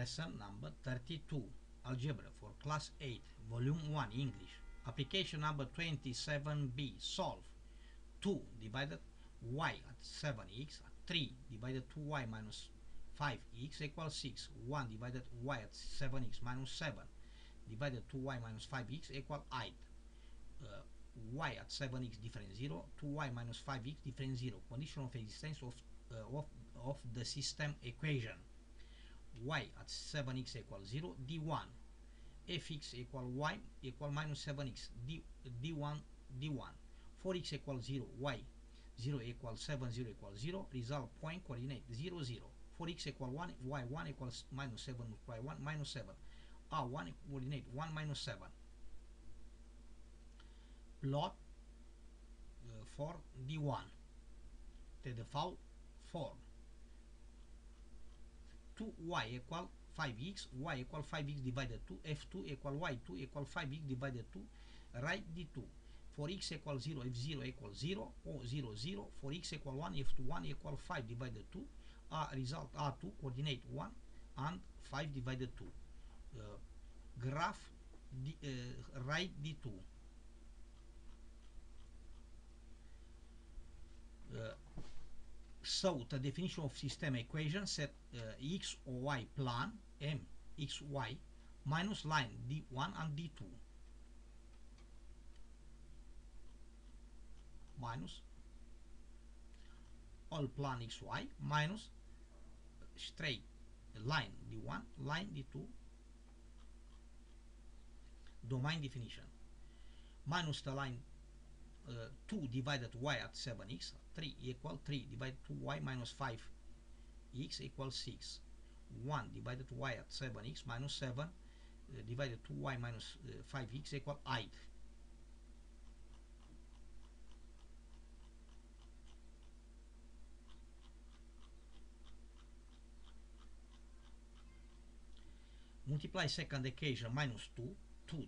Lesson number 32, Algebra for Class 8, Volume 1, English. Application number 27b, solve 2 divided y at 7x at 3 divided 2y minus 5x equals 6. 1 divided y at 7x minus 7 divided 2y minus 5x equal 8. Y at 7x different 0, 2y minus 5x different 0. Condition of existence of the system equation. Y at 7x equals 0, d1 fx equal y equal minus 7x d1 4x equals 0, y 0 equals 7, 0 equals 0, result point coordinate 0 0, 4x equal 1, y 1 equals minus 7 multiply 1 minus 7, r1 coordinate 1 minus 7. Plot for d1 the default form. 2y equal 5x, y equal 5x divided 2, f2 equal y2 equal 5x divided 2, write d2. 4x equal 0, f0 equals 0, o 0 0, 4x equal 1, f2 1 equal 5 divided 2, result r2 coordinate 1 and 5 divided 2. Graph write d2. So the definition of system equation set x or y plan m x y minus line d1 and d2 minus all plan xy minus straight line d1 line d2 domain definition minus the line 2 divided y at 7x 3 equal 3 divided 2y minus 5x equals 6. 1 divided y at 7x minus 7 divided 2y minus 5x equal 8. Multiply second equation minus 2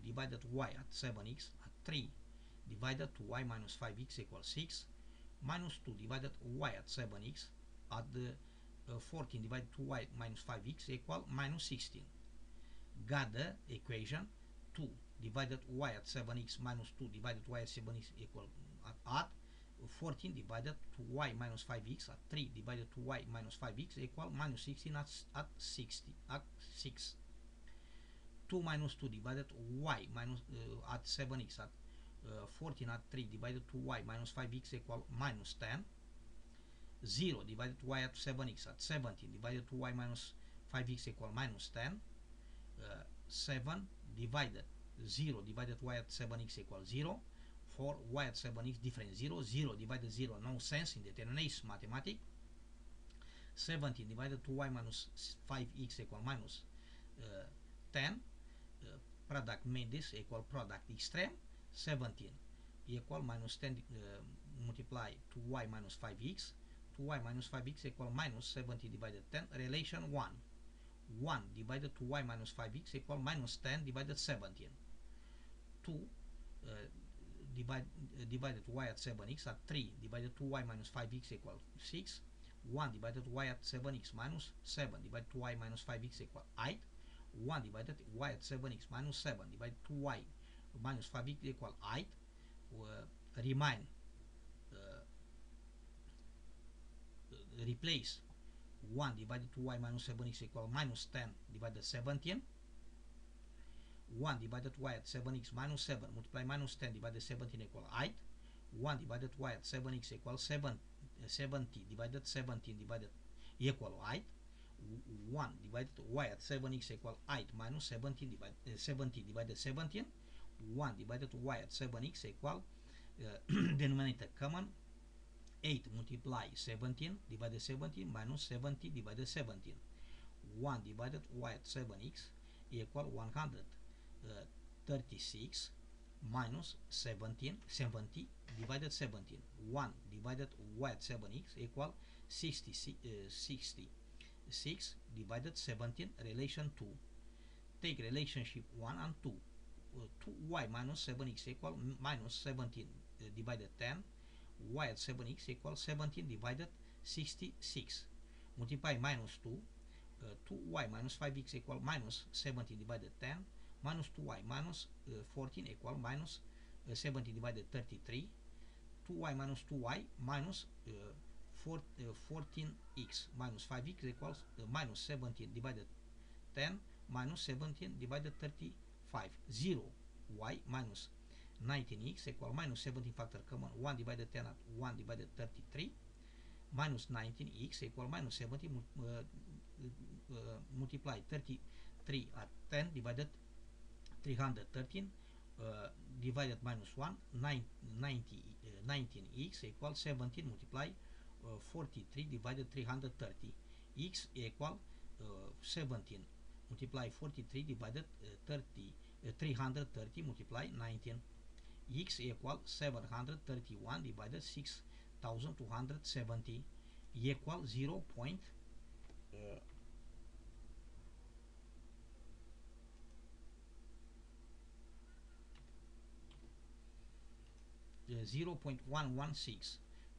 divided y at 7x at 3 divided 2y minus 5x equals 6 minus 2 divided y at 7x at the 14 divided 2y minus 5x equal minus 16. Got the equation 2 divided y at 7x minus 2 divided y at 7x equal at 14 divided 2y minus 5x at 3 divided 2y minus 5x equal minus 16 at 60 at 6. 2 minus 2 divided y minus at 7x at 14 at 3 divided 2y minus 5x equal minus 10. 0 divided y at 7x at 17 divided 2y minus 5x equal minus 10. 7 divided 0 divided y at 7x equal 0. 4 y at 7x different 0. 0 divided 0 no sense in determination mathematics. 17 divided 2y minus 5x equal minus 10. Product Mendes equal product extreme. 17 equal minus 10 multiply 2y minus 5x. 2y minus 5x equal minus 70 divided 10. Relation 1. 1 divided 2y minus 5x equal minus 10 divided 17. 2 divided y at 7x at 3 divided 2y minus 5x equal 6. 1 divided y at 7x minus 7 divided 2y minus 5x equal 8. 1 divided y at 7x minus 7 divided 2y minus 5x equal 8. Remain replace 1 divided 2y minus 7x equal minus 10 divided 17. 1 divided y at 7x minus 7 multiply minus 10 divided 17 equal 8. 1 divided y at 7x equal 70 divided 17 divided equal 8. 1 divided y at 7x equal 8 minus 17 divided 70 divided 17. 1 divided y at 7x equal denominator common 8 multiply 17 divided 17 minus 70 divided 17. 1 divided y at 7x equal 136 minus 70 divided 17. 1 divided y at 7x equal 66 divided 17. Relation 2. Take relationship 1 and 2. 2y minus 7x equal minus 17 divided 10. Y at 7x equals 17 divided 66. Multiply minus 2. 2y minus 5x equal minus 70 divided 10, minus 2y minus 14 equal minus 70 divided 33, 2y minus 2y minus 14x minus 5x equals minus 17 divided 10 minus 17 divided 35, 0, y minus 19x equal minus 17 factor common 1 divided 10 at 1 divided 33, minus 19x equal minus 70 multiply 33 at 10 divided 313 divided minus 1, 19x equal 17 multiply 43 divided 330, x equal 17 multiply 43 divided 330 multiply 19, x equal 731 divided 6270 equal 0. 0.116.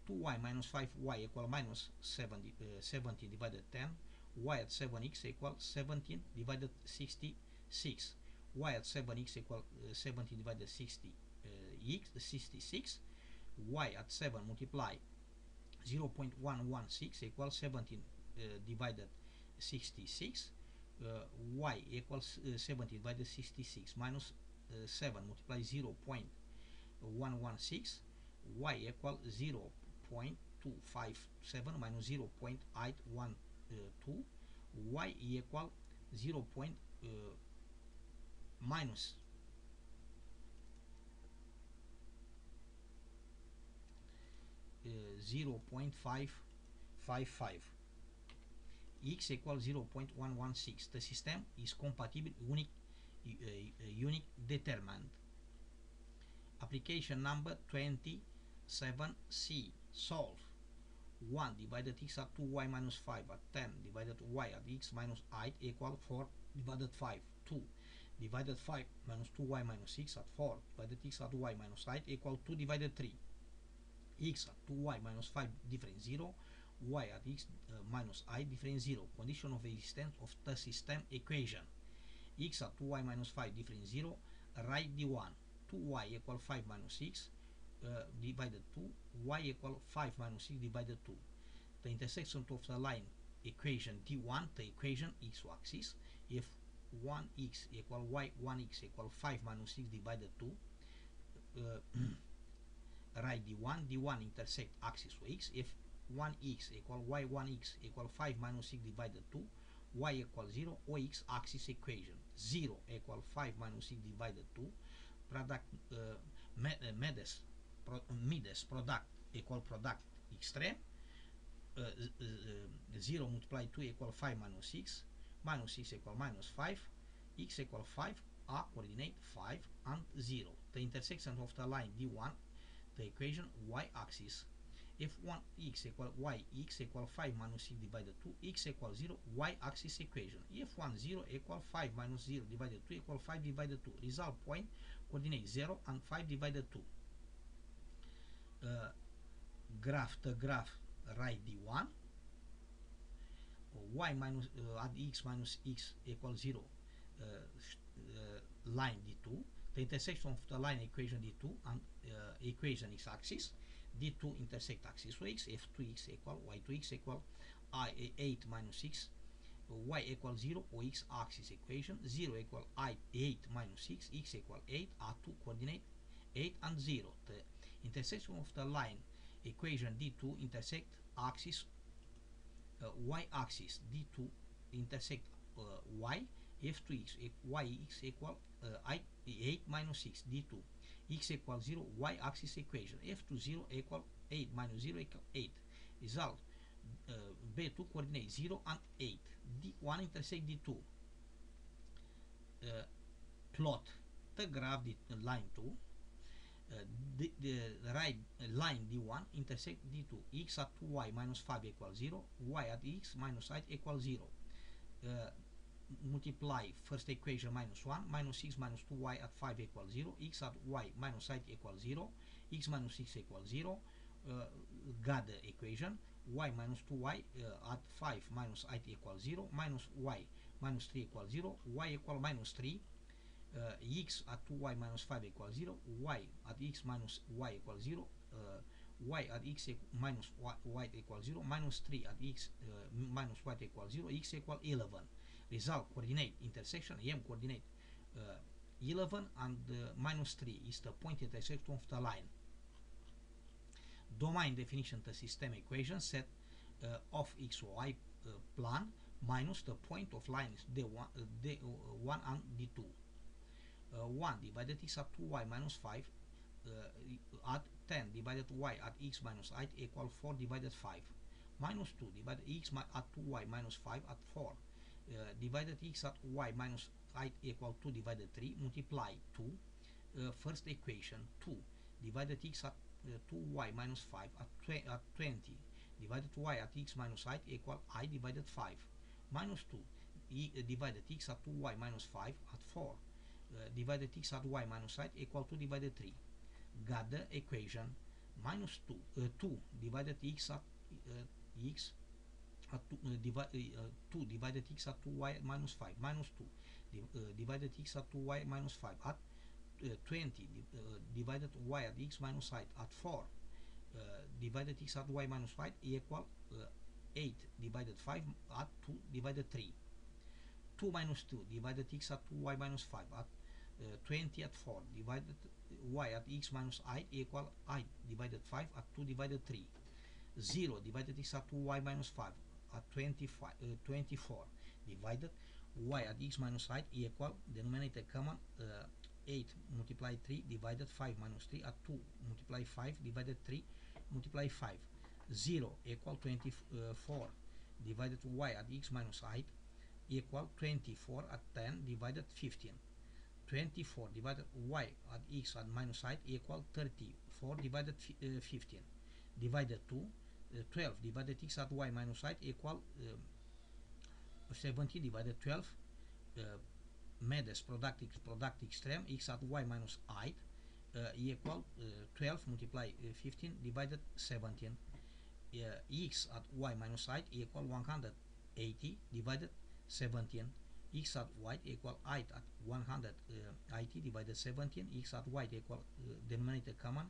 2y minus 5y equal minus 17 divided 10, y at 7x equal 17 divided 66, y at 7x equal 17 divided 66, y at 7 multiply 0.116 equals 17 divided 66, y equals 17 divided 66 minus 7 multiply 0.116, y equal 0.257 minus 0.812, y equal 0. Minus 0.555, x equal 0.116. The system is compatible unique determinant. Application number 27C. Solve. 1 divided x at 2y minus 5 at 10 divided y at x minus 8 equal 4 divided 5. 2 divided 5 minus 2y minus 6 at 4 divided x at y minus 8 equal 2 divided 3. X at 2y minus 5 different 0, y at x minus 8 different 0. Condition of existence of the system equation. X at 2y minus 5 different 0, write the 1. 2y equal 5 minus 6 divided 2, y equal 5 minus 6 divided 2. The intersection of the line equation D1, the equation x-axis, if 1x equal y, 1x equal 5 minus 6 divided 2, write D1 intersect axis of x, if 1x equal y, 1x equal 5 minus 6 divided 2, y equal 0, or x-axis equation. 0 equal 5 minus 6 divided 2, product mides product equal product extreme, 0 multiply 2 equal 5 minus 6, minus 6 equal minus 5, x equal 5, a coordinate 5 and 0. The intersection of the line D1, the equation y-axis. If 1x equal y, x equal 5 minus 6 divided 2, x equal 0, y-axis equation. If 1, 0 equal 5 minus 0 divided 2 equal 5 divided 2. Result point, coordinate 0 and 5 divided 2. Graph write D1. Y minus at x minus x equal 0, line D2. The intersection of the line equation D2 and equation x-axis. D2 intersect axis of x, if 2x equal y2x equal 8 minus 6, y equal 0, or x-axis equation. 0 equal 8 minus 6, x equal 8, are 2 coordinate 8 and 0. The intersection of the line equation D2 intersect axis y-axis. D2 intersect y, if 2x yx equal 8 minus 6, D2 x equal 0, y-axis equation. F2 0 equal 8 minus 0 equal 8. Result, B2 coordinate 0 and 8. D1 intersect D2. Plot the graph line 2. The right line D1 intersect D2. X at 2y minus 5 equal 0, y at x minus 8 equal 0. Multiply first equation minus 1, minus 6 minus 2y at 5 equal 0, x at y minus 8 equal 0, x minus 6 equal 0, got the equation, y minus 2y at 5 minus 8 equals 0, minus y minus 3 equals 0, y equal minus 3, x at 2y minus 5 equals 0, y at x minus y equals 0, y at x minus y equals 0, minus 3 at x minus y equals 0, x equal 11. Result coordinate intersection, m coordinate 11 and minus 3 is the point intersection of the line. Domain definition the system equation set of xy plan minus the point of lines d1 and d2. 1 divided x at 2y minus 5 at 10 divided y at x minus 8 equal 4 divided 5. Minus 2 divided x at 2y minus 5 at 4 divided x at y minus 8 equal 2 divided 3. Multiply 2 first equation 2 divided x at 2y minus 5 at 20 divided y at x minus 8 equal I divided 5. Minus 2 divided x at 2y minus 5 at 4 divided x at y minus 8 equal 2 divided 3. Got the equation minus 2 divided x at x at 2 divided x at 2y minus 5 minus 2 divided x at 2y minus 5 at 20 divided y at x minus 8 at 4 divided x at y minus 5 equal 8 divided 5 at 2 divided 3. 2 minus 2 divided x at 2y minus 5 at 20 at 4 divided y at x minus 8 equal 8 divided 5 at 2 divided 3. 0 divided x at 2y minus 5 at 24 divided y at x minus 8 equal denominator common 8 multiply 3 divided 5 minus 3 at 2 multiply 5 divided 3 multiply 5. 0 equal 24 divided y at x minus 8 equal 24 at 10 divided 15. 24 divided y at x at minus 8 equal 34 divided 15. Divided 2 12 divided x at y minus 8 equal 70 divided 12. Medes product extreme x at y minus 8 equal 12 multiply 15 divided 17. X at y minus 8 equal 180 divided 17. X at y equal 8 at 180 divided 17. X at y equal denominator common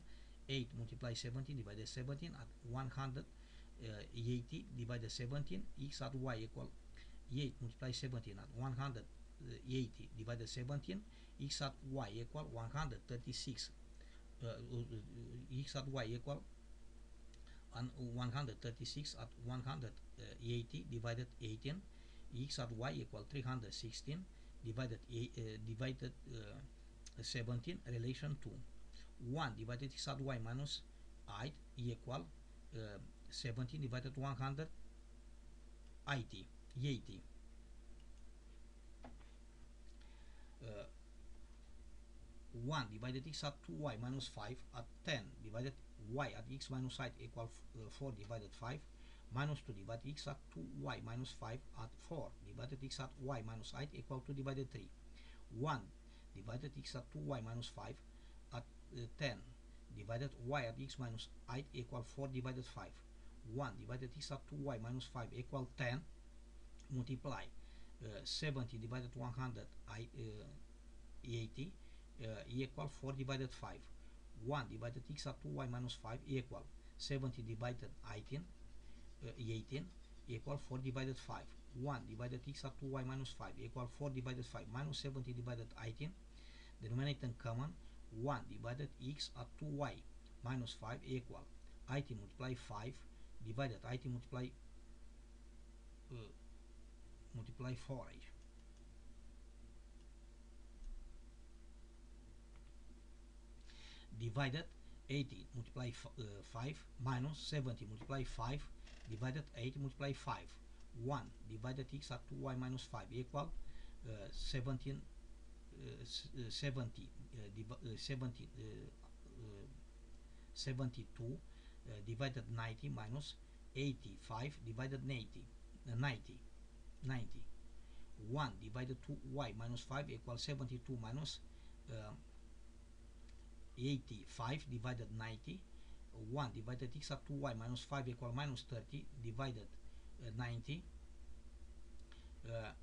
8 multiply 17 divided 17 at 180 divided 17. X at y equal 8 multiply 17 at 180 divided 17. X at y equal 136. X at y equal 136 at 180 divided 18. X at y equal 316 divided 17. Relation 2. 1 divided x at y minus 8 equal 17 divided 180. 80. 1 divided x at 2y minus 5 at 10 divided y at x minus 8 equal 4 divided 5. Minus 2 divided x at 2y minus 5 at 4 divided x at y minus 8 equal 2 divided 3. 1 divided x at 2y minus 5 at 10 divided y at x minus 8 equal 4 divided 5. 1 divided x at 2y minus 5 equal 10 multiply 70 divided 180 equal 4 divided 5. 1 divided x at 2y minus 5 equal 70 divided 18 equal 4 divided 5. 1 divided x at 2y minus 5 equal 4 divided 5 minus 70 divided 18. Denominator common 1 divided x at 2y minus 5 equal 80 multiply 5 divided 80 multiply 4. Divided 80 multiply 5 minus 70 multiply 5 divided 80 multiply 5. 1 divided x at 2y minus 5 equal 72 divided 90 minus 85 divided 90. 1 divided 2y minus 5 equals 72 minus 85 divided 90. 1 divided x at 2y minus 5 equal minus 30 divided 90.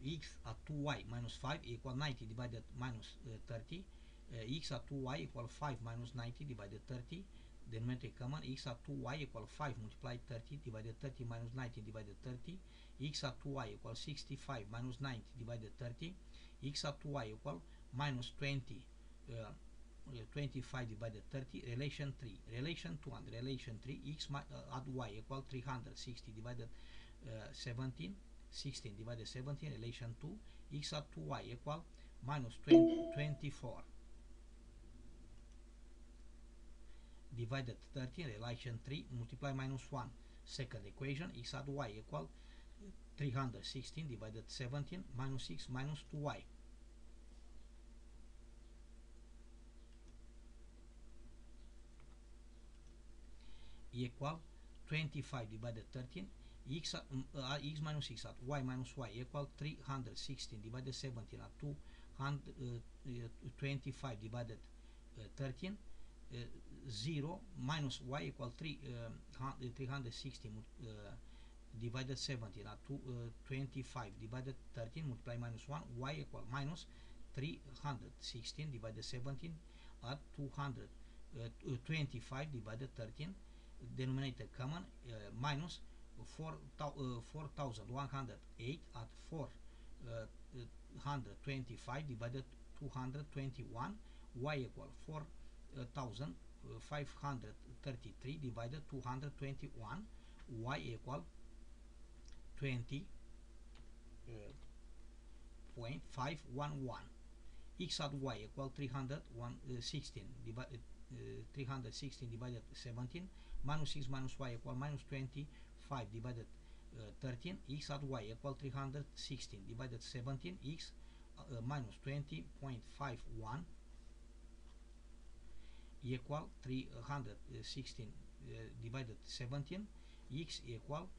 X at 2y minus 5 equal 90 divided minus 30. X at 2y equal 5 minus 90 divided 30. Denominator common. X at 2y equal 5 multiplied 30 divided 30 minus 90 divided 30. X at 2y equal 65 minus 90 divided 30. X at 2y equal minus 20 25 divided 30. Relation 3. Relation 2 and relation 3. X at y equal 360 divided 17. 16 divided 17. Relation 2. X at 2y equal minus 24 divided 13. Relation 3. Multiply minus 1. Second equation. X at y equal 316 divided 17 minus 6 minus 2y. Equal 25 divided 13. X minus 6 at y minus y equal 316 divided 17 at 225 divided 13. 0 minus y equal 360 divided 17 at 225 divided 13 multiply minus 1. Y equal minus 316 divided 17 at 225 divided 13. Denominator common. Minus 4108 at 425 divided 221. Y equal 4533 divided 221. Y equal 20.511. X at y equal 316 divided 17 minus 6 minus y equal minus 25 divided 13. X at y equal 316 divided 17. X minus 20.51 equal 316 divided 17. X equal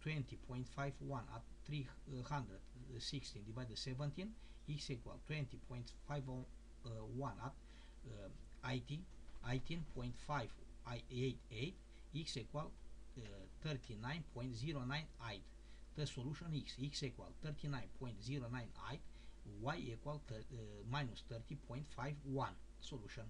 20.51 at 316 divided 17. X equal 20.51 at 18.588. X equal 39.098. The solution is x equal 39.098. Y equal minus 30.51. Solution.